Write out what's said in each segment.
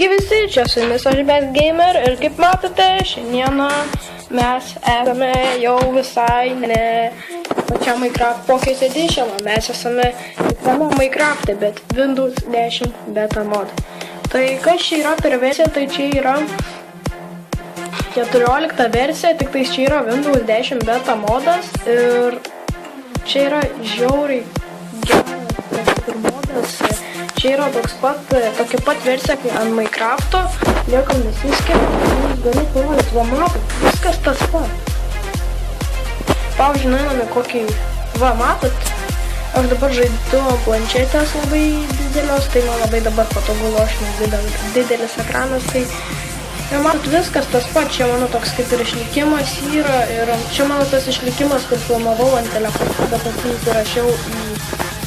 Sveiki visi, čia su jumis aš Best Gamer ir kaip matote, šiandieną mes esame jau visai ne pačiam Minecraft Pocket Edition, mes esame tikrame Minecraft'e, bet Windows 10 beta mod. Tai kas čia yra per versiją, tai čia yra 14 versija, tik tai čia yra Windows 10 beta modas ir čia yra žiauriai geras ir modas. Čia yra tokia pat versija kaip ant Minecraft'o, niekam nesiskiria, jūs gali parodyti, va matot, viskas tas pat. Pavyzdžiui, einame kokį, va matot, aš dabar žaidu planšetės labai didelios, tai man labai dabar patogu lošinis didelis ekranas, tai ir matot, viskas tas pat, čia mano toks kaip ir išlikimas yra, ir čia mano tas išlikimas, kur filmavau ant telefono, bet aš įrašiau į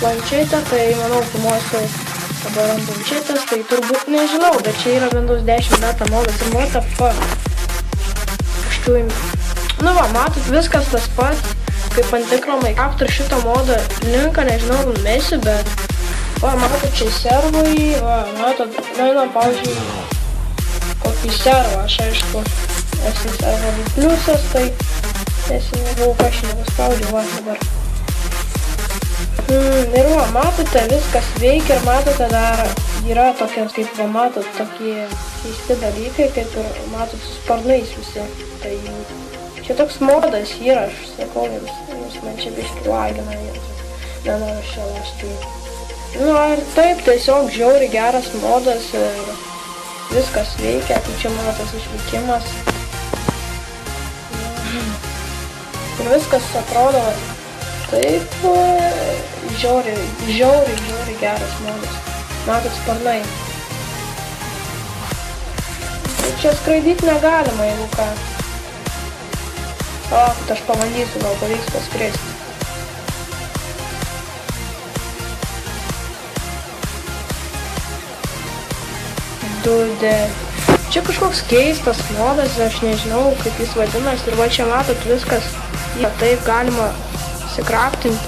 planšetę, tai manau, filmuosiu dabar ant planšetės, tai turbūt nežinau, bet čia yra Windows 10 beta modas ir what the fuck. Nu va, matot, viskas tas pat, kaip ant tikro Minecraft ir šito modo linką, nežinau, numesiu, bet va, matot, čia servai, va, matot, nueina, pavyzdžiui, kokį servą, aš aišku, esu serverų pliusas, tai nesinegau, ką aš nepaspaudžiu, va, dabar. Ir va, matote, viskas veikia ir matote, dar yra tokios, kaip va, matot, tokie keisti dalykai, kaip ir matot, su sparnais visi. Tai čia toks modas yra, aš sakau jums man čia biškį lagina, nenoriu čia lašti. Nu, ir taip, tiesiog žiauriai geras modas ir viskas veikia, tai čia mano tas išlikimas. Ir viskas atrodo taip, žiauriai geras modas. Matot, sparnai. Ir čia skraidyti negalima, jeigu ką. O, kad aš pabandysiu, gal pavyks paskristi. Čia kažkoks keistas modas, aš nežinau, kaip jis vadinasi. Ir va čia matot viskas, ja, taip galima sikraftinti,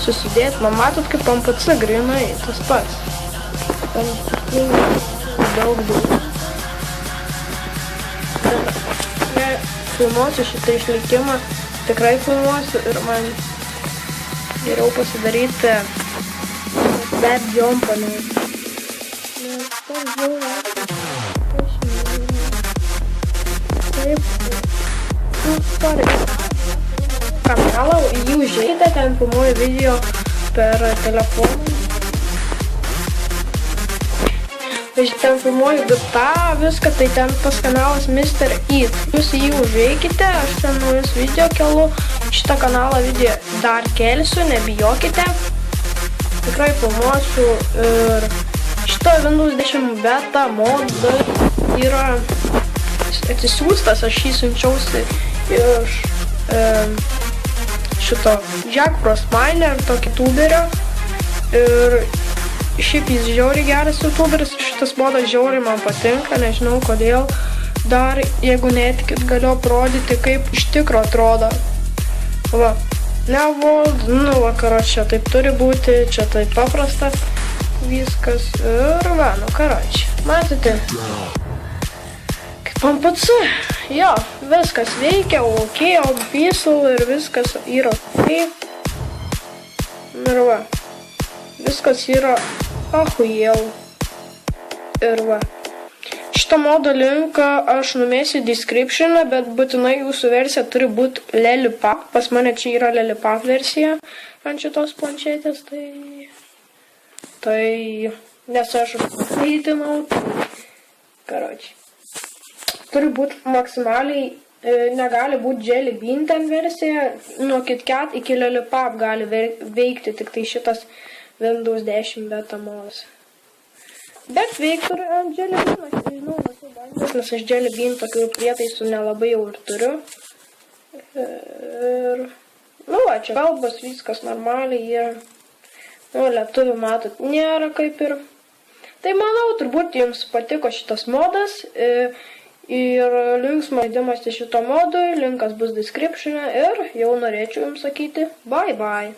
susidėti. Man matot, kaip MPC grinai, tas pats. Daug. Filmuosiu šitą išlikimą, tikrai filmuosiu ir man geriau pasidaryti bad jumpą. Taip. Sorry. Kanalą, jį užeikite, ten filmuoju video per telefoną. Aš ten filmuoju GTA, viską, tai ten tas kanalas Mr. Eat. Jūs jį užeikite, aš ten naujus video kelu, šitą kanalą video dar kelsiu, nebijokite. Tikrai filmuosiu ir šito Windows 10 beta modas yra atsisiųstas, aš jį siunčiausi iš šito Jack Frost Miner, tokį tuberio, ir šiaip jis žiauriai geras youtuberis, šitas modas žiauriai man patinka, nežinau kodėl. Dar, jeigu netikit, galiu parodyti, kaip iš tikro atrodo. Va, nevold, nu va, karočią, taip turi būti, čia taip paprasta viskas ir va, nu karočią. Matote? Kaip MPC, jo, viskas veikia, ok, peaceful ir viskas yra ok. Ir va, viskas yra ahujėl. Ir va. Šitą modo linką aš numesiu description'ą, bet būtinai jūsų versija turi būti Lelipap. Pas mane čia yra Lelipap versija ant šitos planšetės, tai nes aš įtinau, karočiai. Turi būti maksimaliai, negali būti Jelly Bean ten versija, nuo KitKat iki Lelipap gali veikti tik tai šitas Windows 10 beta modas. Bet veiktų ir ant Jelly Bean, aš nežinau, nesu bandęs, nes aš Jelly Bean tokių prietaisų nelabai jau ir turiu. Ir, nu va, čia kalbas, viskas normaliai ir, nu, lietuvių matot, nėra kaip ir. Tai manau, turbūt jums patiko šitas modas ir linksmas žaidimas šito modui, linkas bus description'e ir jau norėčiau jums sakyti bye bye.